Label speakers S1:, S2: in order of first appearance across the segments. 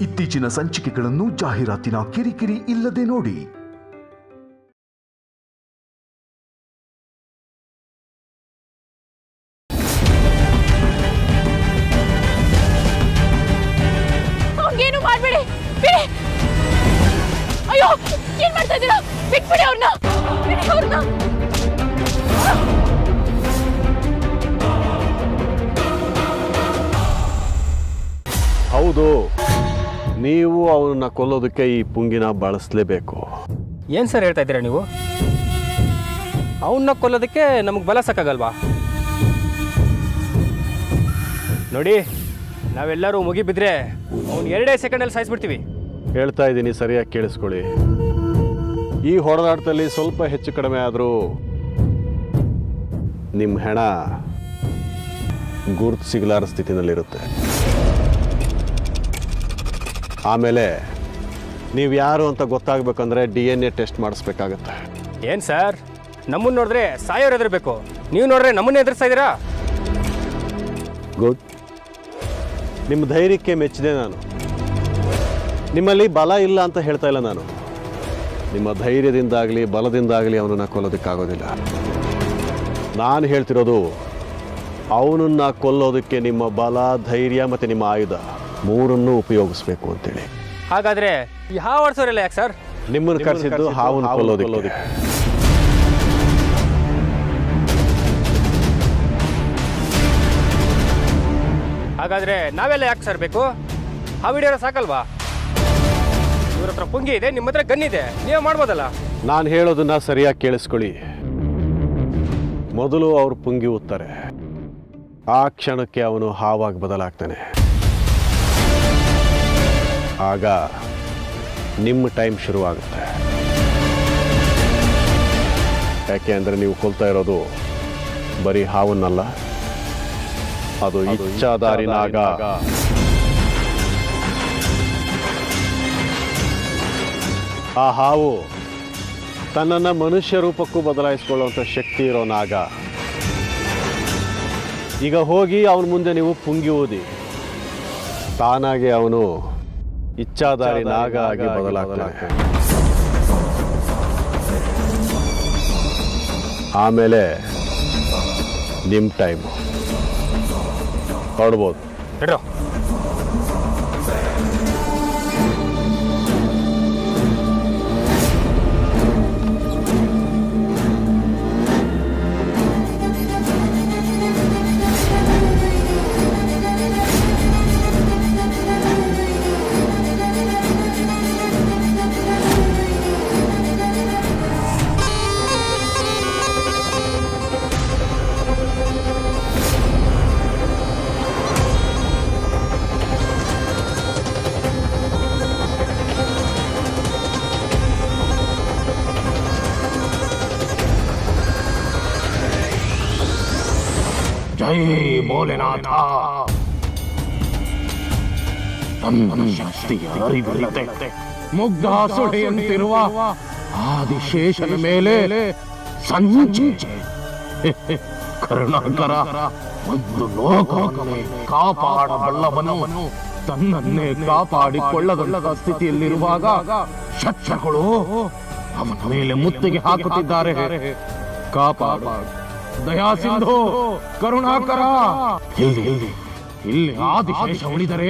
S1: ಇತ್ತೀಚಿನ ಸಂಚಿಕೆಗಳನ್ನು ಜಾಹೀರಾತಿನ ಕಿರಿಕಿರಿ ಇಲ್ಲದೆ ನೋಡಿ.
S2: ಏನು ಮಾಡಬೇಡಿ, ಅಯ್ಯೋ ಏನ್ ಮಾಡ್ತಾ ಇದ್ದೀರಾ? ಬಿಟ್ಬಿಡಿ ಅವ್ರನ್ನ.
S3: ಹೌದು, ನೀವು ಅವನನ್ನ ಕೊಲ್ಲೋದಕ್ಕೆ ಈ ಪುಂಗಿನ ಬಳಸಲೇಬೇಕು.
S4: ಏನು ಸರ್ ಹೇಳ್ತಾ ಇದ್ದೀರಾ ನೀವು? ಅವನ್ನ ಕೊಲ್ಲೋದಕ್ಕೆ ನಮಗೆ ಬಲ ಸಾಕಾಗಲ್ವಾ? ನೋಡಿ, ನಾವೆಲ್ಲರೂ ಮುಗಿಬಿದ್ರೆ ಅವ್ನು 2 ಸೆಕೆಂಡಲ್ಲಿ ಸಾಯಿಸ್ಬಿಡ್ತೀವಿ.
S3: ಹೇಳ್ತಾ ಇದ್ದೀನಿ, ಸರಿಯಾಗಿ ಕೇಳಿಸ್ಕೊಳ್ಳಿ. ಈ ಹೊಡೆದಾಟದಲ್ಲಿ ಸ್ವಲ್ಪ ಹೆಚ್ಚು ಕಡಿಮೆ ಆದರೂ ನಿಮ್ಮ ಹೆಣ ಗುರುತು ಸಿಗಲಾರ ಸ್ಥಿತಿನಲ್ಲಿರುತ್ತೆ. ಆಮೇಲೆ ನೀವು ಯಾರು ಅಂತ ಗೊತ್ತಾಗಬೇಕಂದ್ರೆ DNA ಟೆಸ್ಟ್ ಮಾಡಿಸ್ಬೇಕಾಗತ್ತೆ.
S4: ಏನು ಸರ್, ನಮ್ಮನ್ನು ನೋಡಿದ್ರೆ ಸಾಯೋರು ಹೆದರ್ಬೇಕು, ನೀವು ನೋಡ್ರೆ ನಮ್ಮನ್ನೇ ಎದುರಿಸ್ತಾ ಇದ್ದೀರಾ?
S3: ಗುಡ್, ನಿಮ್ಮ ಧೈರ್ಯಕ್ಕೆ ಮೆಚ್ಚಿದೆ ನಾನು. ನಿಮ್ಮಲ್ಲಿ ಬಲ ಇಲ್ಲ ಅಂತ ಹೇಳ್ತಾ ಇಲ್ಲ ನಾನು. ನಿಮ್ಮ ಧೈರ್ಯದಿಂದಾಗಲಿ ಬಲದಿಂದಾಗಲಿ ಅವನನ್ನು ಕೊಲ್ಲೋದಕ್ಕಾಗೋದಿಲ್ಲ. ನಾನು ಹೇಳ್ತಿರೋದು ಅವನನ್ನು ಕೊಲ್ಲೋದಕ್ಕೆ ನಿಮ್ಮ ಬಲ, ಧೈರ್ಯ ಮತ್ತು ನಿಮ್ಮ ಆಯುಧ ಮೂರನ್ನೂ ಉಪಯೋಗಿಸ್ಬೇಕು ಅಂತೇಳಿ.
S4: ಹಾಗಾದರೆ ಯಾವ ಆಡ್ಸೋರಿಲ್ಲ ಯಾಕೆ ಸರ್?
S3: ನಿಮ್ಮನ್ನು ಕರೆಸಿದ್ದು ಹಾವನ್ನು ಕೊಲ್ಲೋದಕ್ಕೆ.
S4: ಹಾಗಾದರೆ ನಾವೆಲ್ಲ ಯಾಕೆ ಸರ್ ಬೇಕು? ಆ ವಿಡಿಯೋನ ಸಾಕಲ್ವಾ? ಇವ್ರ ಹತ್ರ ಪುಂಗಿ ಇದೆ, ನಿಮ್ಮ ಹತ್ರ ಗನ್ ಇದೆ, ನೀವೇ ಮಾಡ್ಬೋದಲ್ಲ.
S3: ನಾನು ಹೇಳೋದನ್ನ ಸರಿಯಾಗಿ ಕೇಳಿಸ್ಕೊಳ್ಳಿ. ಮೊದಲು ಅವ್ರು ಪುಂಗಿ ಉತ್ತಾರೆ, ಆ ಕ್ಷಣಕ್ಕೆ ಅವನು ಹಾವಾಗಿ ಬದಲಾಗ್ತಾನೆ. ಆಗ ನಿಮ್ಮ ಟೈಮ್ ಶುರುವಾಗುತ್ತೆ. ಯಾಕೆ ಅಂದರೆ ನೀವು ಕೊಲ್ತಾ ಇರೋದು ಬರೀ ಹಾವನ್ನಲ್ಲ, ಅದು ಇಚ್ಛಾಧಾರಿ ನಾಗ. ಆ ಹಾವು ತನ್ನನ್ನು ಮನುಷ್ಯ ರೂಪಕ್ಕೂ ಬದಲಾಯಿಸ್ಕೊಳ್ಳುವಂಥ ಶಕ್ತಿ ಇರೋ ನಾಗ. ಈಗ ಹೋಗಿ ಅವನ ಮುಂದೆ ನೀವು ಪುಂಗಿ ಊದಿ, ತಾನಾಗೆ ಅವನು ಇಚ್ಛಾಧಾರಿ ನಾಗ ಆಗಿ ಬದಲಾಗ್ತಾನೆ. ಆಮೇಲೆ ನಿಮ್ಮ ಟೈಮು ಹೊರಡ್ಬೋದು.
S5: ಜೈ ಭೋಲೆನಾಥ. ತನ್ನ ಶಕ್ತಿಯ ಅರಿವಿಲ್ಲದೆ ಮುಗ್ಧ ಸುಳೆಯಂತಿರುವ ಆದಿಶೇಷನ ಮೇಲೆ ಸಂಚೆ ಕರುಣಾಕರ. ಒಂದು ಲೋಕವನ್ನೇ ಕಾಪಾಡಬಲ್ಲವನು ತನ್ನನ್ನೇ ಕಾಪಾಡಿಕೊಳ್ಳದ ಸ್ಥಿತಿಯಲ್ಲಿರುವಾಗ ಶತ್ರುಗಳು ಅವನ ಮೇಲೆ ಮುತ್ತಿಗೆ ಹಾಕುತ್ತಿದ್ದಾರೆ. ಕಾಪಾಡು ದಯಾ ಸಿಂಧು, ಕರುಣಾಕರ. ಇಲ್ಲಿ ಆದಿಶೇಷ ಉಳಿದರೆ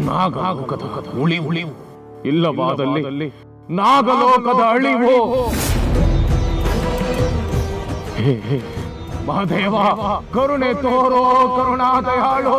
S5: ನಾಗಲೋಕದ ಉಳಿವು, ಇಲ್ಲವಾದಲ್ಲಿ ನಾಗಲೋಕದ ಅಳಿವು. ಮಹಾದೇವ, ಕರುಣೆ ತೋರೋ ಕರುಣಾ ದಯಾಳು.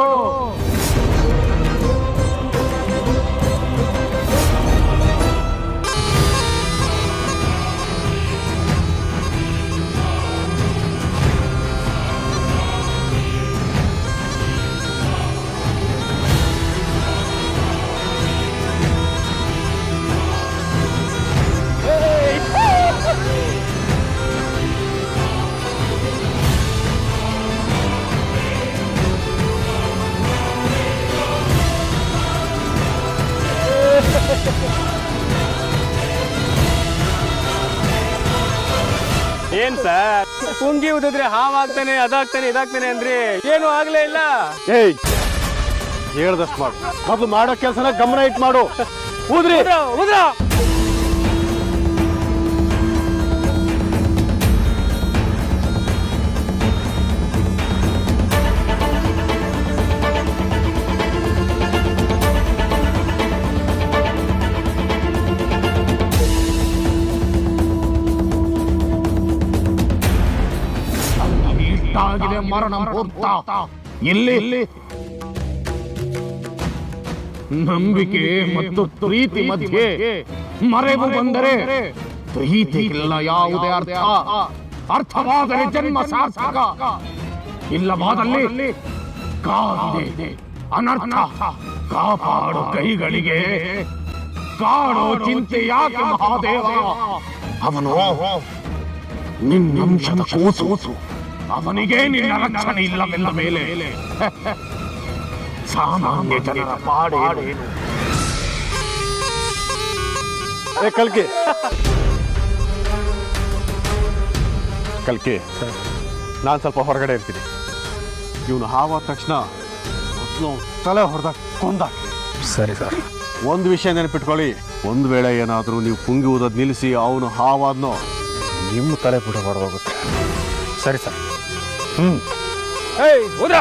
S4: ಏನ್ ಸರ್, ಪುಂಗಿ ಉದಿದ್ರೆ ಹಾವಾಗ್ತಾನೆ, ಅದಾಗ್ತಾನೆ, ಇದಾಗ್ತಾನೆ ಅಂದ್ರೆ ಏನು ಆಗ್ಲೇ ಇಲ್ಲ.
S3: ಹೇಳ್ದಷ್ಟು ಮಾಡು. ಮೊದಲು ಮಾಡೋ ಕೆಲಸನ ಗಮನ ಇಟ್ಟು ಮಾಡು. ಊದ್ರಿ.
S4: ಉದ್ರ
S5: ಇಷ್ಟಾಗಿದೆ ಮರಣ ಮುಹೂರ್ತ. ಇಲ್ಲಿ ನಂಬಿಕೆ ಮತ್ತು ಪ್ರೀತಿ ಮಧ್ಯೆ ಮರೆವು ಬಂದರೆ ಪ್ರೀತಿಗಿಲ್ಲ ಯಾವುದೇ ಅರ್ಥ. ಅರ್ಥವಾದರೆ ಜನ್ಮ ಸಾರ್ಥಕ, ಇಲ್ಲವಾದಲ್ಲಿ ಕಾದಿದೆ ಅನರ್ಥ. ಕಾಪಾಡು ಕೈಗಳಿಗೆ ಕಾಡೋ ಚಿಂತೆ ಯಾಕೆ ಮಹಾದೇವ? ಅವನು ನಿನ್ನಂಶದ ಕೂಸು, ಅವನಿಗೆ ನಿನ್ನ ರಕ್ಷಣೆ ಇಲ್ಲವೆಲ್ಲ ಮೇಲೆ ಸಾಮಾನ್ಯ ಜನರ ಪಾಡೇನು?
S3: ಕಲ್ಕಿ ಕಲ್ಕಿ, ನಾನು ಸ್ವಲ್ಪ ಹೊರಗಡೆ ಇರ್ತೀನಿ. ಇವನು ಹಾವಾದ ತಕ್ಷಣ ತಲೆ ಹೊಡೆದ ಕೊಂದ.
S4: ಸರಿ ಸರ್.
S3: ಒಂದು ವಿಷಯ ನೆನಪಿಟ್ಕೊಳ್ಳಿ, ಒಂದು ವೇಳೆ ಏನಾದರೂ ನೀವು ಪುಂಗಿ ಊದೋದು ನಿಲ್ಲಿಸಿ ಅವನು ಹಾವಾದ್ನೋ ನಿಮ್ಮ ತಲೆ ಪುಟ ಹೊರಗೋಗುತ್ತೆ.
S4: ಸರಿ ಸರ್. ಏಯ್ ಉದ್ರ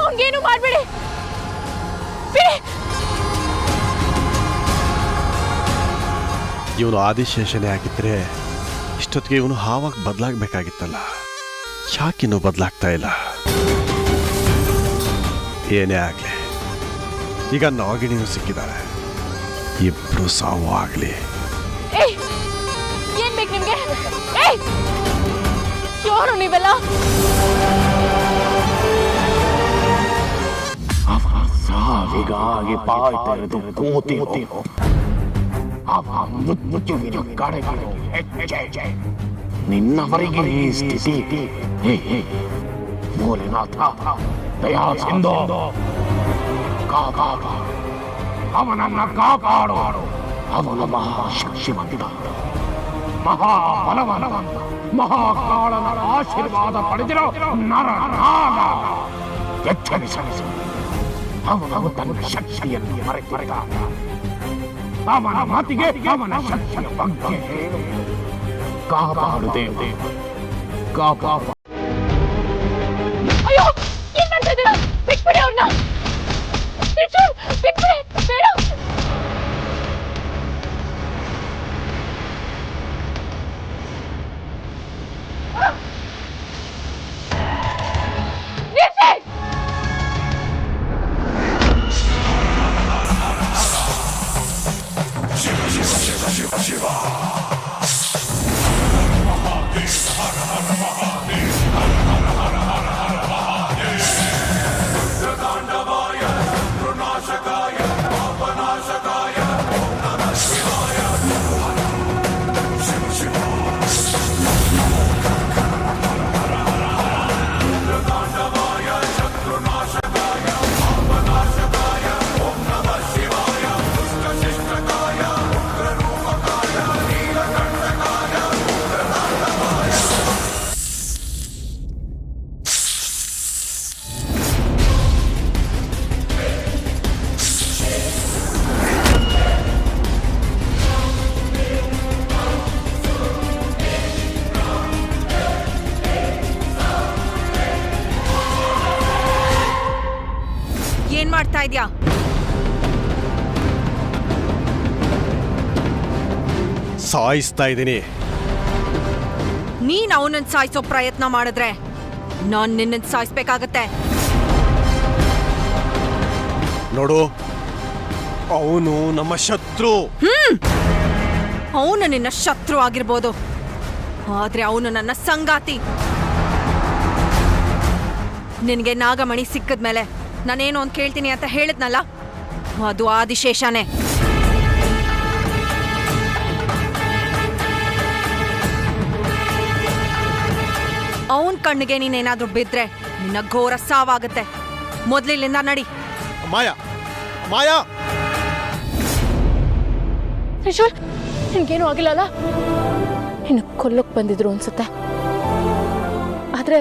S2: ಅವನಿಗೇನು ಮಾಡಬೇಡಿ. ಬಿಡಿ.
S3: ಇವನು ಆದಿಶೇಷನೇ ಆಗಿದ್ರೆ ಇಷ್ಟೊತ್ತಿಗೆ ಇವನು ಹಾವಾಗಿ ಬದಲಾಗಬೇಕಾಗಿತ್ತಲ್ಲ. ಯಾಕಿನ್ನೂ ಬದಲಾಗ್ತಾ ಇಲ್ಲ? ಏನೇ ಆಗಲಿ, ಈಗ ನಾಗಿಣಿಯೂ ಸಿಕ್ಕಿದ್ದಾರೆ. ಇಬ್ರು ಸಾವು ಆಗಲಿ.
S2: ಏನ್ ಬೇಕು ನಿಮ್ಗೆ? ಯಾರು ನೀವೆಲ್ಲ?
S5: ಸಾವಿಗಾಗಿ ಬಾಯ್ ತೆರೆದು ಕೂತಿರೋ ಅವ ಮೃತ್ಯುವಿನ ಕಡೆಗಿರೋ ಹೆಜ್ಜೆ. ನಿನ್ನವರಿಗೆ ಈ ಸ್ಥಿತಿ. ಭೋಲೆನಾಥ ದಯಾ ಸಿಂಧು, ಕಾಪಾಡು ಅವನನ್ನ, ಕಾಪಾಡು. ಅವನು ಮಹಾಶಕ್ತಿವಂತ, ಮಹಾಬಲವಂತ, ಮಹಾಕಾಳನ ಆಶೀರ್ವಾದ ಪಡೆದಿರೋ ನರನಾಗ. ಎಚ್ಚರಿಸಲಿಸು, ಅವನು ತನ್ನ ಶಕ್ತಿಯನ್ನು ಮರೆತಿದ್ದ. ಅವನ ಮಾತಿಗೆ ಅವನ ಶಕ್ತಿಯ ಬಗ್ಗೆ ಕಾಪಾಡು ದೇವ, ಕಾಪಾಡು.
S2: ಅಯ್ಯೋ, ಏನ್ ಮಾಡ್ತಾ ಇದ್ದೀರಾ? ಬಿಟ್ಬಿಡಿ ಅವ್ರನ್ನ. ಬಿಟ್ಬಿಡಿ, ಬೇಡ.
S6: Shiva. ಏನ್ ಮಾಡ್ತಾ ಇದ್ಯಾ?
S3: ಸಾಯಿಸ್ತಾ ಇದ್ದೀನಿ.
S6: ನೀನ್ ಅವನನ್ನ ಸಾಯಿಸೋ ಪ್ರಯತ್ನ ಮಾಡಿದ್ರೆ ನಾನ್ ನಿನ್ನನ್ನು ಸಾಯಿಸ್ಬೇಕಾಗತ್ತೆ.
S3: ನೋಡು, ಅವನು ನಮ್ಮ ಶತ್ರು.
S6: ಅವನು ನಿನ್ನ ಶತ್ರು ಆಗಿರ್ಬೋದು, ಆದ್ರೆ ಅವನು ನನ್ನ ಸಂಗಾತಿ. ನಿನಗೆ ನಾಗಮಣಿ ಸಿಕ್ಕದ್ಮೇಲೆ ನಾನೇನು ಅಂತ ಕೇಳ್ತೀನಿ ಅಂತ ಹೇಳಿದ್ನಲ್ಲ, ಅದು ಆದಿಶೇಷನೇ. ಅವನ್ ಕಣ್ಣಿಗೆ ನೀನೇನಾದ್ರೂ ಬಿದ್ರೆ ನಿನ್ನ ಘೋರ ಸಾವಾಗತ್ತೆ. ಮೊದ್ಲಿಲ್ಲಿಂದ ನಡಿ.
S3: ಮಾಯಾ, ಮಾಯಾ,
S2: ತ್ರಿಶೂಲ್, ನಿನ್ಗೇನು ಆಗಿಲ್ಲಲ್ಲ? ಇನ್ನು ಕೊಲ್ಲೋಕ್ ಬಂದಿದ್ರು ಅನ್ಸುತ್ತೆ. ಆದ್ರೆ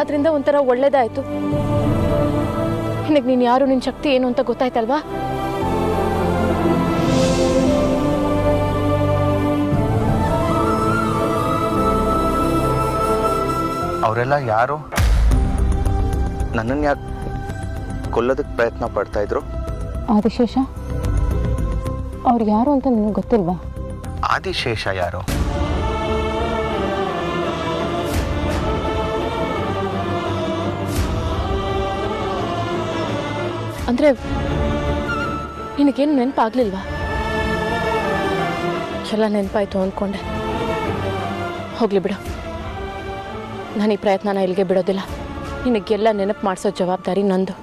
S2: ಅದರಿಂದ ಒಂಥರ ಒಳ್ಳೇದಾಯ್ತು. ನಿನಗೆ ನೀನು ಯಾರು, ನಿನ್ನ ಶಕ್ತಿ ಏನು ಅಂತ ಗೊತ್ತಾಯ್ತಲ್ವಾ?
S7: ಅವರೆಲ್ಲ ಯಾರು? ನನ್ನನ್ನು ಯಾಕೆ ಕೊಲ್ಲೋದಕ್ಕೆ ಪ್ರಯತ್ನ ಪಡ್ತಾ ಇದ್ರು?
S2: ಆದಿಶೇಷ ಅವ್ರು ಯಾರು ಅಂತ ನಿನಗೆ ಗೊತ್ತಿಲ್ವಾ?
S7: ಆದಿಶೇಷ ಯಾರು?
S2: ಅಂದ್ರೆ ನಿನಗೇನು ನೆನಪಾಗ್ಲಿಲ್ವಾ? ಎಲ್ಲ ನೆನಪಾಯ್ತು ಅಂದ್ಕೊಂಡೆ. ಹೋಗ್ಲಿ ಬಿಡು, ನಾನು ಈ ಪ್ರಯತ್ನನ ಇಲ್ಲಿಗೆ ಬಿಡೋದಿಲ್ಲ. ನಿನಗೆಲ್ಲ ನೆನಪು ಮಾಡಿಸೋ ಜವಾಬ್ದಾರಿ ನಂದು.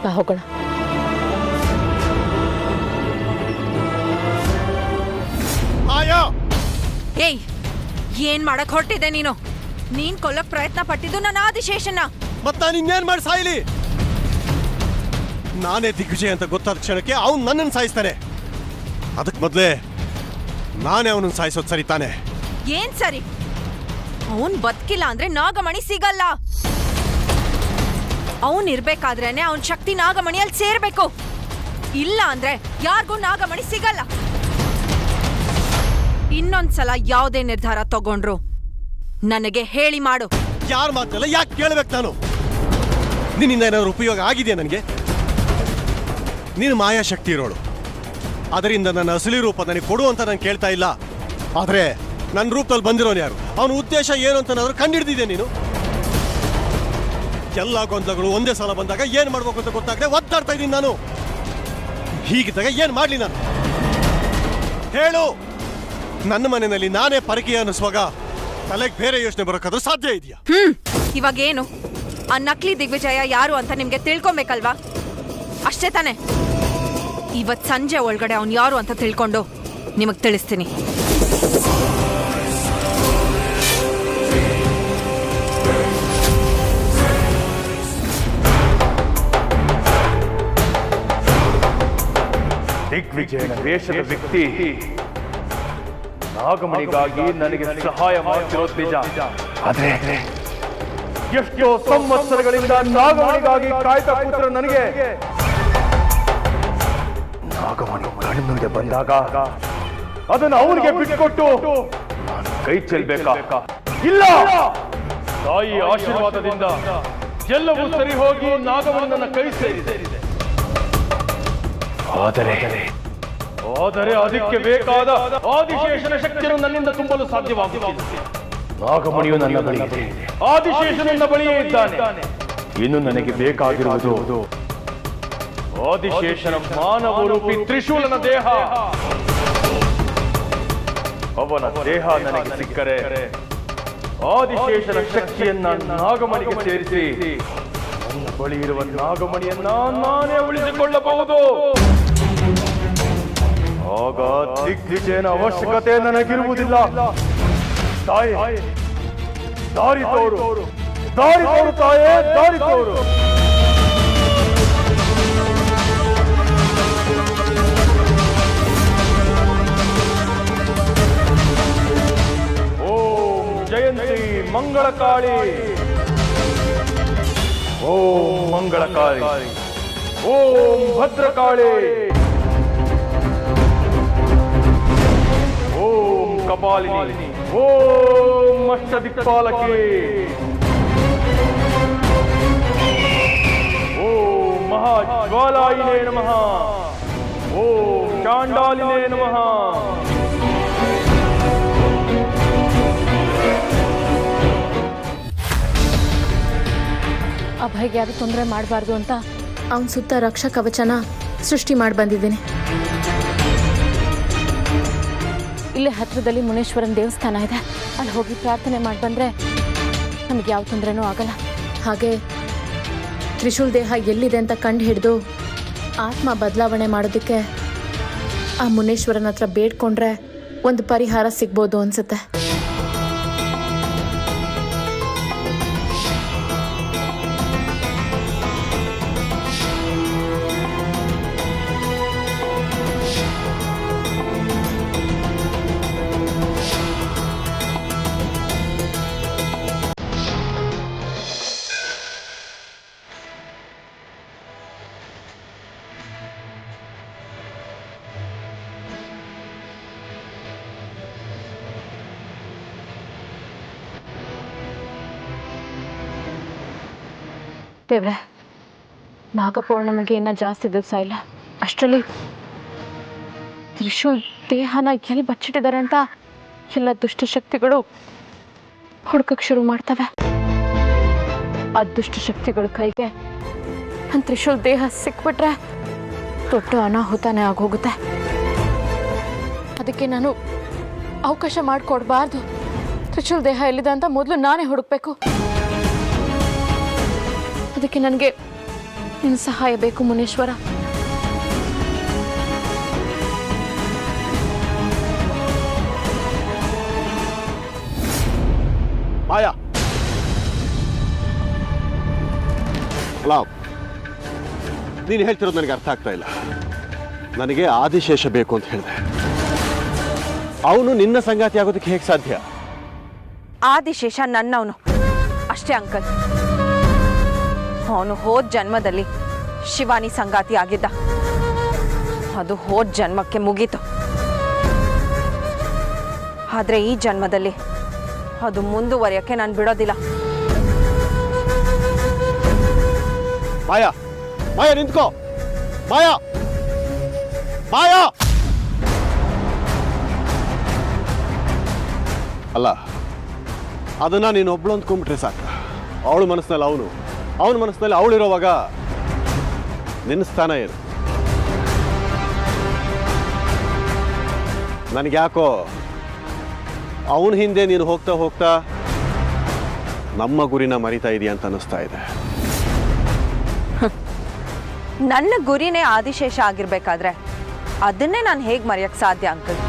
S2: ಬಾ ಹೋಗೋಣ.
S6: ಏಯ್, ಏನ್ ಮಾಡಕ್ ಹೊರಟಿದೆ ನೀನು? ನೀನ್ ಕೊಲ್ಲಕ್ ಪ್ರಯತ್ನ ಪಟ್ಟಿದ್ದು ನನ್ನ ಆದಿಶೇಷನ.
S3: ಮತ್ತ ನಾನು ಇನ್ನೇನ್ ಮಾಡಿ ಸಾಯ್ಲಿ? ನಾನೇ ದಿಗ್ವಿಜಯ ಅಂತ ಗೊತ್ತಾದ ಕ್ಷಣಕ್ಕೆ ಅವನು ನನ್ನನ್ನು ಸಾಯಿಸ್ತಾನೆ. ಅದಕ್ಕೆ ಮೊದಲೇ ನಾನೇ ಅವನನ್ನು ಸಾಯಿಸೋದು ಸರಿ ತಾನೆ?
S6: ಏನ್ ಸರಿ? ಅವನ್ ಬದುಕಿಲ್ಲ ಅಂದ್ರೆ ನಾಗಮಣಿ ಸಿಗಲ್ಲ. ಅವನ್ ಇರ್ಬೇಕಾದ್ರೇನೆ ಅವನ್ ಶಕ್ತಿ ನಾಗಮಣಿಯಲ್ಲಿ ಸೇರ್ಬೇಕು. ಇಲ್ಲ ಅಂದ್ರೆ ಯಾರಿಗೂ ನಾಗಮಣಿ ಸಿಗಲ್ಲ. ಇನ್ನೊಂದ್ಸಲ ಯಾವುದೇ ನಿರ್ಧಾರ ತಗೊಂಡ್ರು ನನಗೆ ಹೇಳಿ ಮಾಡು.
S3: ಯಾರ ಮಾತಲ್ಲ ಯಾಕೆ ಕೇಳಬೇಕು ನಾನು? ನಿನ್ನಿಂದ ಏನಾದ್ರು ಉಪಯೋಗ ಆಗಿದೆಯಾ ನನಗೆ? ನೀನು ಮಾಯಾಶಕ್ತಿ ಇರೋಳು, ಅದರಿಂದ ನನ್ನ ಅಸಲಿ ರೂಪ ನನಗೆ ಕೊಡು ಅಂತ ನಾನು ಕೇಳ್ತಾ ಇಲ್ಲ. ಆದ್ರೆ ನನ್ನ ರೂಪದಲ್ಲಿ ಬಂದಿರೋನು ಯಾರು, ಅವನ ಉದ್ದೇಶ ಏನು ಅಂತ ನಾದ್ರು ಕಂಡಿಡ್ದಿದ್ದೆ ನೀನು. ಎಲ್ಲ ಗೊಂದಲಗಳು ಒಂದೇ ಸಲ ಬಂದಾಗ ಏನ್ ಮಾಡ್ಬೇಕು ಅಂತ ಗೊತ್ತಾಗದೆ ಒದ್ದಾಡ್ತಾ ಇದ್ದೀನಿ ನಾನು. ಹೀಗಿದ್ದಾಗ ಏನ್ ಮಾಡ್ಲಿ ನಾನು? ಹೇಳು. ನನ್ನ ಮನೆಯಲ್ಲಿ ನಾನೇ ಪರಕೀಯ ಅನ್ನಿಸುವಾಗ ತಲೆಗೆ ಬೇರೆ ಯೋಚನೆ ಬರೋಕ್ಕಾದ್ರೂ ಸಾಧ್ಯ ಇದೆಯಾ?
S6: ಇವಾಗೇನು? ಆ ನಕಲಿ ದಿಗ್ವಿಜಯ ಯಾರು ಅಂತ ನಿಮ್ಗೆ ತಿಳ್ಕೊಬೇಕಲ್ವಾ? ಅಷ್ಟೇ ತಾನೆ? ಇವತ್ ಸಂಜೆ ಒಳಗಡೆ ಅವ್ನು ಯಾರು ಅಂತ ತಿಳ್ಕೊಂಡು ನಿಮಗ್ ತಿಳಿಸ್ತೀನಿ.
S5: ದಿಗ್ವಿಜಯನ ವೇಷದ ವ್ಯಕ್ತಿ ನಾಗಮಣಿಗಾಗಿ ನನಗೆ ಸಹಾಯ ಮಾಡುತ್ತಿರೋದು ನಿಜ. ಆದ್ರೆ ಎಷ್ಟೋ ಸಂವತ್ಸರಗಳಿಂದ ನಾಗಮಣಿಗಾಗಿ ಕಾಯ್ತಾ ಕೂತಿರೋ ನನಗೆ ನಾಗಮಣಿ ಕಣ್ಣು ಮುಂದೆ ಬಂದಾಗ ಅದನ್ನು ಅವನಿಗೆ ಬಿಟ್ಟುಕೊಟ್ಟು ನಾನು ಕೈ ಚೆಲ್ಬೇಕಾ? ಇಲ್ಲ, ತಾಯಿ ಆಶೀರ್ವಾದದಿಂದ ಎಲ್ಲವೂ ಸರಿ ಹೋಗಿ ನಾಗಮಣಿ ನನ್ನ ಕೈ ಸೇರಿದೆ. ಆದರೆ ಅದಕ್ಕೆ ಬೇಕಾದ ಆದಿಶೇಷನ ಶಕ್ತಿಯನ್ನು ನನ್ನಿಂದ ತುಂಬಲು ಸಾಧ್ಯವಾಗುತ್ತಿಲ್ಲ. ನಾಗಮಣಿಯು ನನ್ನ ಬಳಿ ಇದೆ, ಆದಿಶೇಷ ನನ್ನ ಬಳಿಯೇ ಇದ್ದಾನೆ. ಇನ್ನು ನನಗೆ ಬೇಕಾಗಿರುವುದು ಆದಿಶೇಷನ ಮಾನವ ರೂಪಿ ತ್ರಿಶೂಲನ ದೇಹ. ಅವನ ದೇಹ ನನಗೆ ಸಿಕ್ಕರೆ ಆದಿಶೇಷನ ಶಕ್ತಿಯನ್ನ ನಾಗಮಣಿಗೆ ಸೇರಿಸಿ ನನ್ನ ಬಳಿ ಇರುವ ನಾಗಮಣಿಯನ್ನ ನಾನೇ ಉಳಿಸಿಕೊಳ್ಳಬಹುದು. ಆಗ ದಿಗ್ವಿಜಯನ ಅವಶ್ಯಕತೆ ನನಗಿರುವುದಿಲ್ಲ. ತಾಯಿ, ದಾರಿ ತೋರು, ದಾರಿ ತೋರು ತಾಯೇ, ದಾರಿ ತೋರು. ಓಂ ಜಯಂತಿ ಮಂಗಳಕಾಳಿ, ಓಂ ಮಂಗಳಕಾಳಿ, ಓಂ ಭದ್ರಕಾಳಿ, ಓಂ ಕಪಾಲಿನಿ, ಓಂ ಅಷ್ಟದಿಕ್ಪಾಲಕಿ, ಚಾಂಡಾಯಿನೇ ನಮಃ ಓಂ ಚಾಂಡಾಲಿನೇ ನಮಃ.
S2: ಅಭಯ್ಗೆ ಯಾರು ತೊಂದರೆ ಮಾಡಬಾರ್ದು ಅಂತ ಅವನ ಸುತ್ತ ರಕ್ಷಾ ಕವಚನ ಸೃಷ್ಟಿ ಮಾಡಿ ಬಂದಿದ್ದೀನಿ. ಇಲ್ಲೇ ಹತ್ರದಲ್ಲಿ ಮುನೇಶ್ವರನ ದೇವಸ್ಥಾನ ಇದೆ, ಅಲ್ಲಿ ಹೋಗಿ ಪ್ರಾರ್ಥನೆ ಮಾಡಿ ಬಂದರೆ ನಮಗೆ ಯಾವ ತೊಂದರೆನೂ ಆಗಲ್ಲ. ಹಾಗೆ ತ್ರಿಶೂಲ್ ದೇಹ ಎಲ್ಲಿದೆ ಅಂತ ಕಂಡು ಹಿಡಿದು ಆತ್ಮ ಬದಲಾವಣೆ ಮಾಡೋದಕ್ಕೆ ಆ ಮುನೇಶ್ವರನ ಹತ್ರ ಬೇಡ್ಕೊಂಡ್ರೆ ಒಂದು ಪರಿಹಾರ ಸಿಗ್ಬೋದು ಅನ್ಸುತ್ತೆ. ದೇವ್ರೆ, ನಾಗಪೌರ್ಣಮಿಗೆ ಇನ್ನೂ ಜಾಸ್ತಿ ದಿವಸ ಇಲ್ಲ. ಅಷ್ಟರಲ್ಲಿ ತ್ರಿಶೂಲ್ ದೇಹನ ಎಲ್ಲಿ ಬಚ್ಚಿಟ್ಟಿದ್ದಾರೆ ಅಂತ ಎಲ್ಲ ದುಷ್ಟಶಕ್ತಿಗಳು ಹುಡ್ಕಕ್ಕೆ ಶುರು ಮಾಡ್ತವೆ. ಆ ದುಷ್ಟಶಕ್ತಿಗಳ ಕೈಗೆ ನನ್ನ ತ್ರಿಶೂಲ್ ದೇಹ ಸಿಕ್ಬಿಟ್ರೆ ದೊಡ್ಡ ಅನಾಹುತನೇ ಆಗೋಗುತ್ತೆ. ಅದಕ್ಕೆ ನಾನು ಅವಕಾಶ ಮಾಡಿಕೊಡ್ಬಾರ್ದು. ತ್ರಿಶೂಲ್ ದೇಹ ಎಲ್ಲಿದೆ ಅಂತ ಮೊದಲು ನಾನೇ ಹುಡುಕ್ಬೇಕು. ಅದಕ್ಕೆ ನನಗೆ ನಿನ್ನ ಸಹಾಯ ಬೇಕು ಮುನೇಶ್ವರ.
S3: ಮಾಯಾ, ಅಲ್ಲ, ನೀನು ಹೇಳ್ತಿರೋದು ನನಗೆ ಅರ್ಥ ಆಗ್ತಾ ಇಲ್ಲ. ನನಗೆ ಆದಿಶೇಷ ಬೇಕು ಅಂತ ಹೇಳಿದೆ. ಅವನು ನಿನ್ನ ಸಂಗಾತಿ ಆಗೋದಕ್ಕೆ ಹೇಗೆ ಸಾಧ್ಯ?
S6: ಆದಿಶೇಷ ನನ್ನವನು ಅಷ್ಟೇ ಅಂಕಲ್. ಅವನು ಹೋದ ಜನ್ಮದಲ್ಲಿ ಶಿವಾನಿ ಸಂಗಾತಿ ಆಗಿದ್ದ. ಅದು ಹೋದ ಜನ್ಮಕ್ಕೆ ಮುಗೀತು. ಆದ್ರೆ ಈ ಜನ್ಮದಲ್ಲಿ ಅದು ಮುಂದುವರಿಯಕ್ಕೆ ನಾನು ಬಿಡೋದಿಲ್ಲ.
S3: ಮಾಯಾ, ಮಾಯಾ ನಿಂತ್ಕೋ. ಮಾಯಾ, ಮಾಯಾ. ಅಲ್ಲ, ಅದನ್ನ ನೀನು ಒಬ್ಳು ಅಂದ್ಕೊಂಡ್ಬಿಟ್ರೆ ಸಾಕು. ಅವಳ ಮನಸ್ಸಿನಲ್ಲಿ ಅವನು, ಅವನ ಮನಸ್ಸಿನಲ್ಲಿ ಅವಳಿರೋವಾಗ ನಿನ್ನ ಸ್ಥಾನ ಏನು? ನನಗೆ ಯಾಕೋ ಅವನ ಹಿಂದೆ ನೀನು ಹೋಗ್ತಾ ಹೋಗ್ತಾ ನಮ್ಮ ಗುರಿನ ಮರಿತಾ ಇದೆಯಾ ಅಂತ ಅನ್ನಿಸ್ತಾ ಇದೆ.
S6: ನನ್ನ ಗುರಿನೇ ಆದಿಶೇಷ ಆಗಿರ್ಬೇಕಾದ್ರೆ ಅದನ್ನೇ ನಾನು ಹೇಗೆ ಮರೆಯಕ್ಕೆ ಸಾಧ್ಯ ಅಂಕಲ್?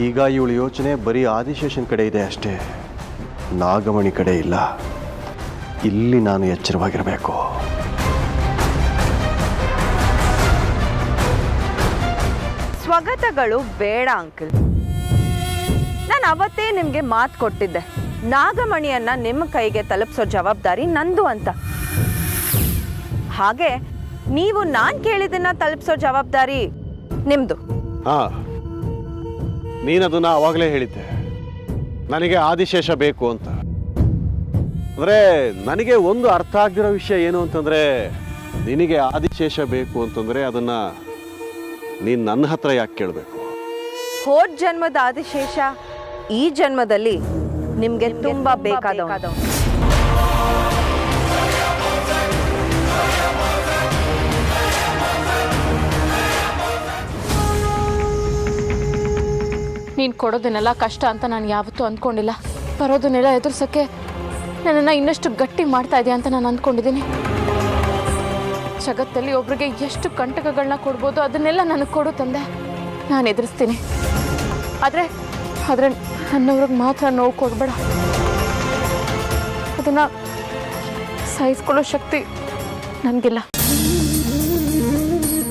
S3: ಈಗ ಇವಳ ಯೋಚನೆ ಬರೀ ಆದಿಶೇಷನ್ ಕಡೆ ಇದೆ ಅಷ್ಟೇ, ನಾಗಮಣಿ ಕಡೆ ಇಲ್ಲ. ಇಲ್ಲಿ ನಾನು ಎಚ್ಚರವಾಗಿರಬೇಕು.
S6: ಸ್ವಗತಗಳು ಬೇಡ ಅಂಕಲ್. ನಾನು ಅವತ್ತೇ ನಿಮ್ಗೆ ಮಾತು ಕೊಟ್ಟಿದ್ದೆ, ನಾಗಮಣಿಯನ್ನ ನಿಮ್ಮ ಕೈಗೆ ತಲುಪಿಸೋ ಜವಾಬ್ದಾರಿ ನಂದು ಅಂತ. ಹಾಗೆ ನೀವು ನಾನು ಕೇಳಿದ್ದನ್ನ ತಲುಪಿಸೋ ಜವಾಬ್ದಾರಿ ನಿಮ್ದು.
S3: ಹಾ, ನೀನದನ್ನ ಅವಾಗಲೇ ಹೇಳಿದ್ದೆ, ನನಗೆ ಆದಿಶೇಷ ಬೇಕು ಅಂತ. ಅಂದ್ರೆ ನನಗೆ ಒಂದು ಅರ್ಥ ಆಗದಿರೋ ವಿಷಯ ಏನು ಅಂತಂದ್ರೆ, ನಿನಗೆ ಆದಿಶೇಷ ಬೇಕು ಅಂತಂದ್ರೆ ಅದನ್ನ ನೀನು ನನ್ನ ಹತ್ರ ಯಾಕೆ ಕೇಳಬೇಕು?
S6: ಹೋದ ಜನ್ಮದ ಆದಿಶೇಷ ಈ ಜನ್ಮದಲ್ಲಿ ನಿಮ್ಗೆ ತುಂಬಾ ಬೇಕಾದವ.
S2: ನೀನು ಕೊಡೋದನ್ನೆಲ್ಲ ಕಷ್ಟ ಅಂತ ನಾನು ಯಾವತ್ತೂ ಅಂದ್ಕೊಂಡಿಲ್ಲ. ಬರೋದನ್ನೆಲ್ಲ ಎದುರ್ಸೋಕ್ಕೆ ನನ್ನನ್ನು ಇನ್ನಷ್ಟು ಗಟ್ಟಿ ಮಾಡ್ತಾ ಇದೆಯಾ ಅಂತ ನಾನು ಅಂದ್ಕೊಂಡಿದ್ದೀನಿ. ಜಗತ್ತಲ್ಲಿ ಒಬ್ರಿಗೆ ಎಷ್ಟು ಕಂಟಕಗಳನ್ನ ಕೊಡ್ಬೋದು ಅದನ್ನೆಲ್ಲ ನನಗೆ ಕೊಡು ತಂದೆ, ನಾನು ಎದುರಿಸ್ತೀನಿ. ಆದರೆ ನನ್ನವ್ರಿಗೆ ಮಾತ್ರ ನೋವು ಕೊಡಬೇಡ. ಅದನ್ನು ಸಹಿಸ್ಕೊಳ್ಳೋ ಶಕ್ತಿ ನನಗಿಲ್ಲ.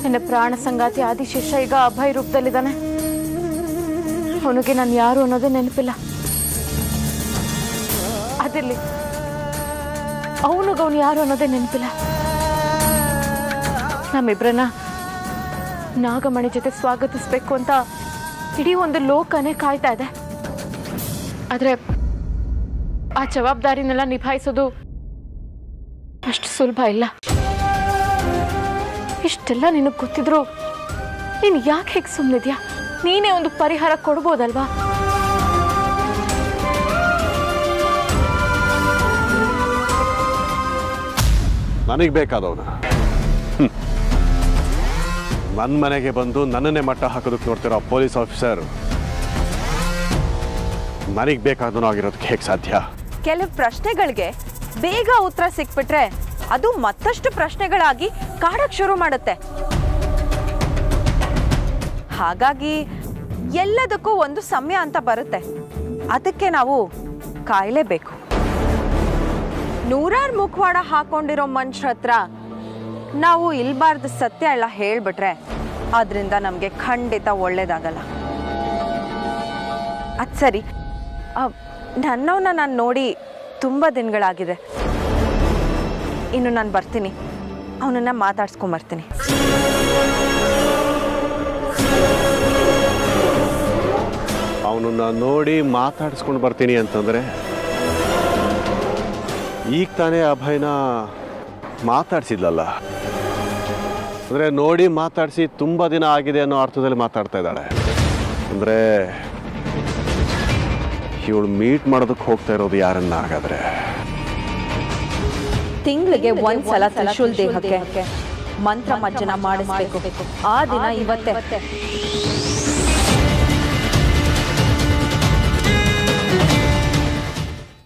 S2: ನನ್ನ ಪ್ರಾಣ ಸಂಗಾತಿ ಆದಿಶೇಷ ಈಗ ಅಭಯ ರೂಪದಲ್ಲಿದ್ದಾನೆ. ಅವನಿಗೆ ನಾನು ಯಾರು ಅನ್ನೋದೇ ನೆನಪಿಲ್ಲ. ಅದಿರಲಿ, ಅವನು ಯಾರು ಅನ್ನೋದೇ ನೆನಪಿಲ್ಲ. ನಮ್ಮಿಬ್ಬರನ್ನ ನಾಗಮಣಿ ಜೊತೆ ಸ್ವಾಗತಿಸ್ಬೇಕು ಅಂತ ಇಡೀ ಒಂದು ಲೋಕನೇ ಕಾಯ್ತಾ ಇದೆ. ಆದರೆ ಆ ಜವಾಬ್ದಾರಿನೆಲ್ಲ ನಿಭಾಯಿಸೋದು ಅಷ್ಟು ಸುಲಭ ಇಲ್ಲ. ಇಷ್ಟೆಲ್ಲ ನಿನಗೆ ಗೊತ್ತಿದ್ರು ನೀನು ಯಾಕೆ ಹೇಗೆ ಸುಮ್ಮನಿದ್ಯಾ? ನೀನೇ ಒಂದು ಪರಿಹಾರ ಕೊಡ್ಬೋದಲ್ವಾ?
S3: ನನಗೆ ಬೇಕಾದವನ ನನ್ನ ಮನೆಗೆ ಬಂದು ನನ್ನನ್ನೇ ಮಟ್ಟ ಹಾಕೋದಕ್ಕೆ ನೋಡ್ತಿರೋ ಪೊಲೀಸ್ ಆಫೀಸರ್ ನನಗೆ ಬೇಕಾದವನು ಆಗಿರೋದಕ್ಕೆ ಹೇಗೆ ಸಾಧ್ಯ?
S6: ಕೆಲವು ಪ್ರಶ್ನೆಗಳಿಗೆ ಬೇಗ ಉತ್ತರ ಸಿಕ್ಬಿಟ್ರೆ ಅದು ಮತ್ತಷ್ಟು ಪ್ರಶ್ನೆಗಳಾಗಿ ಕಾಡಕ್ ಶುರು ಮಾಡುತ್ತೆ. ಹಾಗಾಗಿ ಎಲ್ಲದಕ್ಕೂ ಒಂದು ಸಮಯ ಅಂತ ಬರುತ್ತೆ. ಅದಕ್ಕೆ ನಾವು ಕಾಯಲೇಬೇಕು. ನೂರಾರು ಮುಖವಾಡ ಹಾಕೊಂಡಿರೋ ಮನುಷ್ಯರ ಹತ್ರ ನಾವು ಇಲ್ಬಾರ್ದು ಸತ್ಯ ಎಲ್ಲ ಹೇಳ್ಬಿಟ್ರೆ ಅದರಿಂದ ನಮಗೆ ಖಂಡಿತ ಒಳ್ಳೇದಾಗಲ್ಲ. ಅದು ಸರಿ, ನನ್ನವನ್ನ ನಾನು ನೋಡಿ ತುಂಬ ದಿನಗಳಾಗಿದೆ. ಇನ್ನು ನಾನು ಬರ್ತೀನಿ, ಅವನನ್ನ ಮಾತಾಡ್ಸ್ಕೊಂಬರ್ತೀನಿ.
S3: ಅವನನ್ನ ನೋಡಿ ಮಾತಾಡಿಸ್ಕೊಂಡು ಬರ್ತೀನಿ ಅಂತಂದರೆ ಈಗ ತಾನೇ ಅಭಯನ ಮಾತಾಡ್ಸಿದ್ಲಲ್ಲ. ಅಂದರೆ ನೋಡಿ ಮಾತಾಡಿಸಿ ತುಂಬ ದಿನ ಆಗಿದೆ ಅನ್ನೋ ಅರ್ಥದಲ್ಲಿ ಮಾತಾಡ್ತಾ ಇದ್ದಾಳೆ. ಅಂದರೆ ಇವಳು ಮೀಟ್ ಮಾಡೋದಕ್ಕೆ ಹೋಗ್ತಾ ಇರೋದು ಯಾರನ್ನ? ಹಾಗಾದರೆ
S6: ತಿಂಗಳಿಗೆ ಒಂದ್ಸಲ ತ್ರಿಶೂಲ್ ದೇಹಕ್ಕೆ ಮಂತ್ರ ಮಜ್ಜನ ಮಾಡಿಸ್ಬೇಕು. ಆ ದಿನ ಇವತ್ತೇ.